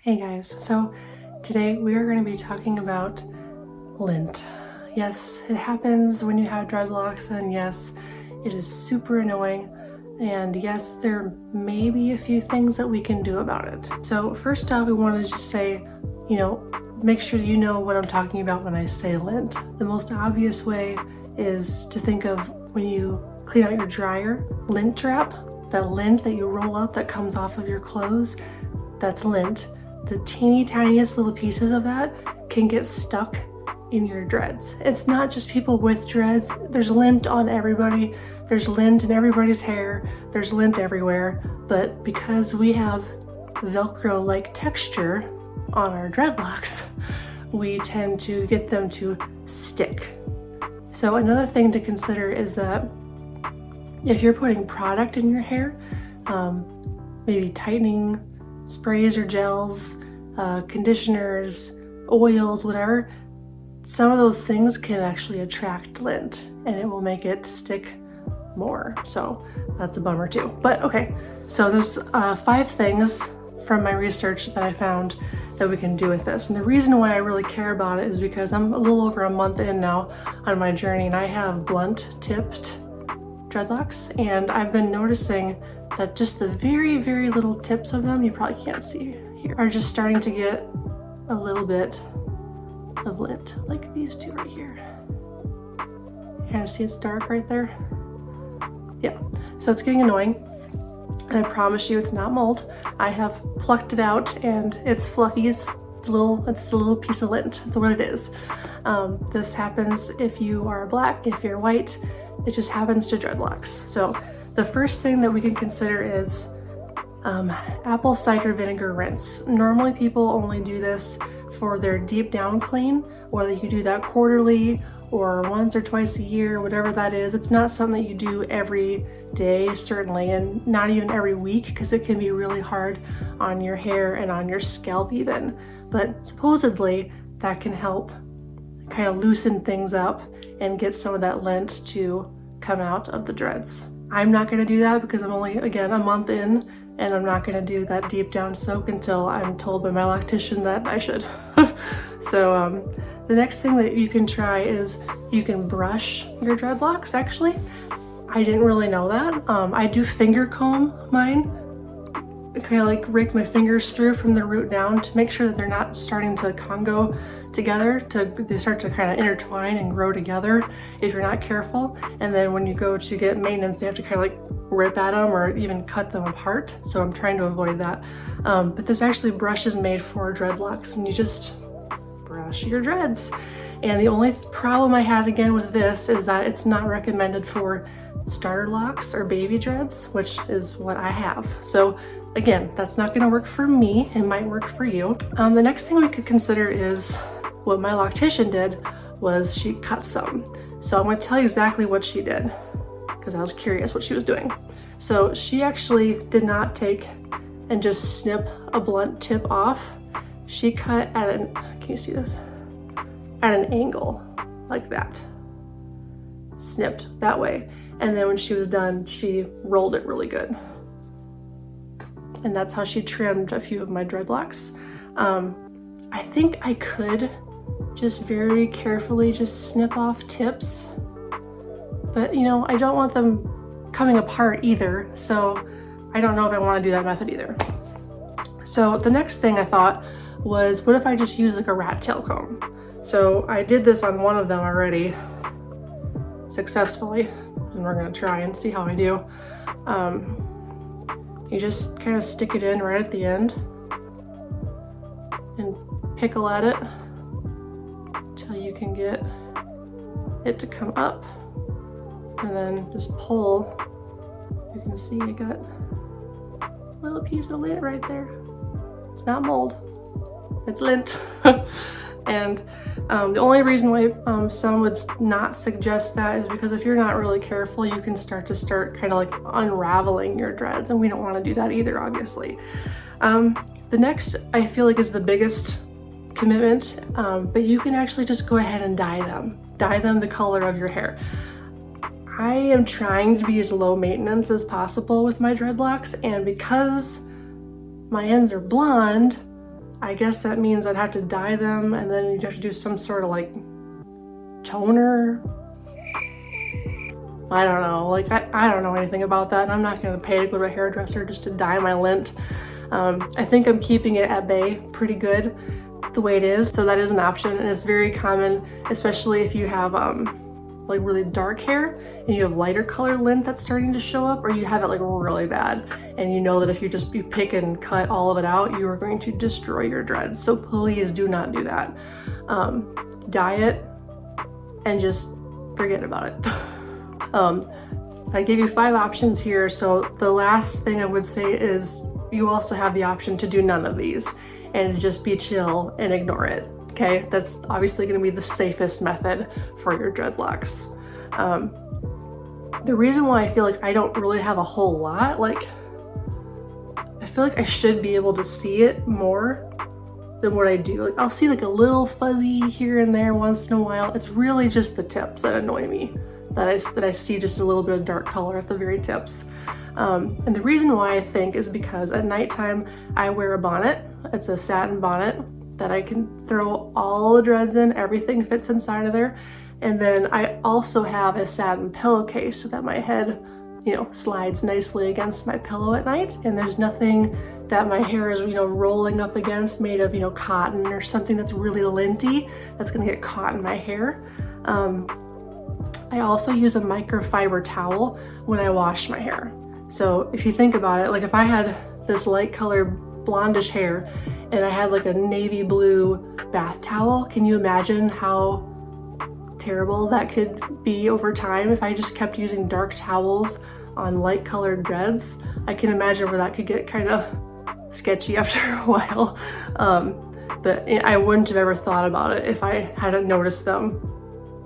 Hey guys, so today we are going to be talking about lint. Yes, it happens when you have dreadlocks, and yes, it is super annoying, and yes, there may be a few things that we can do about it. So first off, we want to just say, make sure you know what I'm talking about when I say lint. The most obvious way is to think of when you clean out your dryer, lint trap, that lint that you roll up that comes off of your clothes, that's lint. The teeny tiniest little pieces of that can get stuck in your dreads. It's not just people with dreads. There's lint on everybody. There's lint in everybody's hair. There's lint everywhere. But because we have Velcro-like texture on our dreadlocks, we tend to get them to stick. So another thing to consider is that if you're putting product in your hair, maybe tightening sprays or gels, conditioners, oils, whatever, some of those things can actually attract lint and it will make it stick more. So that's a bummer too. But okay, so there's 5 things from my research that I found that we can do with this. And the reason why I really care about it is because I'm a little over a month in now on my journey and I have blunt tipped dreadlocks, and I've been noticing that just the very, very little tips of them, you probably can't see here, are just starting to get a little bit of lint, like these two right here. You kind of see it's dark right there? Yeah, so it's getting annoying. And I promise you it's not mold. I have plucked it out and it's fluffies. It's a little piece of lint. That's what it is. This happens if you are black, if you're white, it just happens to dreadlocks. So the first thing that we can consider is apple cider vinegar rinse. Normally people only do this for their deep down clean, whether you do that quarterly or once or twice a year, whatever that is. It's not something that you do every day, certainly, and not even every week, because it can be really hard on your hair and on your scalp even. But supposedly that can help kind of loosen things up and get some of that lint to come out of the dreads. I'm not going to do that because I'm only, again, a month in, and I'm not going to do that deep down soak until I'm told by my loctician that I should. So the next thing that you can try is you can brush your dreadlocks, actually. I didn't really know that. I do finger comb mine. I kind of like rake my fingers through from the root down to make sure that they're not starting to congo together, they start to kind of intertwine and grow together if you're not careful. And then when you go to get maintenance, they have to kind of like rip at them or even cut them apart. So I'm trying to avoid that. But there's actually brushes made for dreadlocks, and you just brush your dreads. And the only problem I had again with this is that it's not recommended for starter locks or baby dreads, which is what I have. So again, that's not going to work for me. It might work for you. The next thing we could consider is what my loctician did was she cut some. So I'm going to tell you exactly what she did because I was curious what she was doing. So she actually did not take and just snip a blunt tip off. She cut at an, can you see this? At an angle like that. Snipped that way. And then when she was done, she rolled it really good. And that's how she trimmed a few of my dreadlocks. I think I could just very carefully just snip off tips, but I don't want them coming apart either. So I don't know if I want to do that method either. So the next thing I thought was, what if I just use like a rat tail comb? So I did this on one of them already successfully, and we're gonna try and see how I do. You just kind of stick it in right at the end and pickle at it until you can get it to come up, and then just pull. You can see I got a little piece of lint right there. It's not mold, it's lint. And the only reason why some would not suggest that is because if you're not really careful, you can start kind of like unraveling your dreads, and we don't want to do that either, obviously. The next, I feel like, is the biggest commitment, but you can actually just go ahead and dye them the color of your hair. I am trying to be as low maintenance as possible with my dreadlocks, and because my ends are blonde, I guess that means I'd have to dye them, and then you'd have to do some sort of like toner. I don't know, like I don't know anything about that, and I'm not gonna pay to go to a hairdresser just to dye my lint. I think I'm keeping it at bay pretty good the way it is, so that is an option, and it's very common, especially if you have like really dark hair and you have lighter color lint that's starting to show up, or you have it like really bad and you know that if you pick and cut all of it out, you are going to destroy your dreads. So please do not do that. Dye it and just forget about it. I gave you 5 options here, so the last thing I would say is you also have the option to do none of these and just be chill and ignore it. Okay, that's obviously going to be the safest method for your dreadlocks. The reason why I feel like I don't really have a whole lot, like I feel like I should be able to see it more than what I do. Like I'll see like a little fuzzy here and there once in a while. It's really just the tips that annoy me, that I see just a little bit of dark color at the very tips. And the reason why I think is because at nighttime I wear a bonnet. It's a satin bonnet that I can throw all the dreads in, everything fits inside of there. And then I also have a satin pillowcase so that my head, you know, slides nicely against my pillow at night, and there's nothing that my hair is, you know, rolling up against made of, you know, cotton or something that's really linty that's gonna get caught in my hair. I also use a microfiber towel when I wash my hair. So if you think about it, like if I had this light colored blondish hair and I had like a navy blue bath towel, can you imagine how terrible that could be over time if I just kept using dark towels on light colored dreads? I can imagine where that could get kind of sketchy after a while. But I wouldn't have ever thought about it if I hadn't noticed them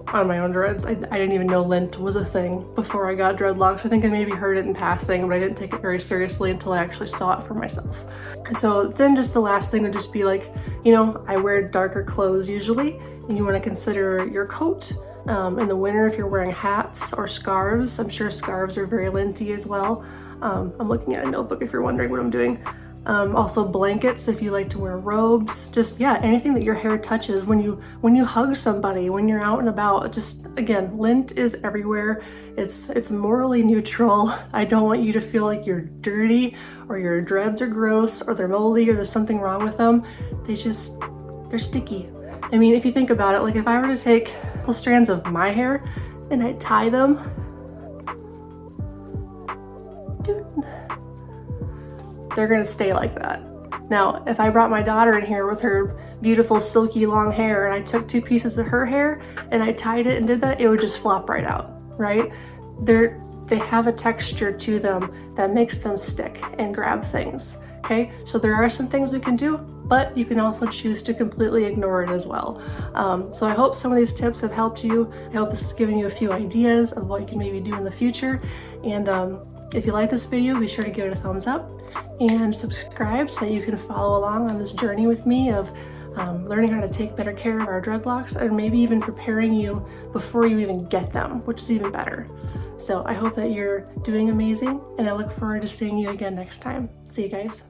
on my own dreads. I didn't even know lint was a thing before I got dreadlocks. I think I maybe heard it in passing, but I didn't take it very seriously until I actually saw it for myself. And so then just the last thing would just be like, you know, I wear darker clothes usually, and you want to consider your coat. In the winter, if you're wearing hats or scarves, I'm sure scarves are very linty as well. I'm looking at a notebook if you're wondering what I'm doing. Also blankets if you like to wear robes, just yeah, anything that your hair touches when you hug somebody, when you're out and about. Just again, lint is everywhere. It's morally neutral. I don't want you to feel like you're dirty or your dreads are gross or they're moldy or there's something wrong with them. They're sticky. I mean, if you think about it, like if I were to take a couple strands of my hair and I tie them, they're gonna stay like that. Now, if I brought my daughter in here with her beautiful silky long hair and I took 2 pieces of her hair and I tied it and did that, it would just flop right out, right? They have a texture to them that makes them stick and grab things, okay? So there are some things we can do, but you can also choose to completely ignore it as well. So I hope some of these tips have helped you. I hope this has given you a few ideas of what you can maybe do in the future. And if you like this video, be sure to give it a thumbs up and subscribe so that you can follow along on this journey with me of learning how to take better care of our dreadlocks, and maybe even preparing you before you even get them, which is even better. So I hope that you're doing amazing, and I look forward to seeing you again next time. See you guys.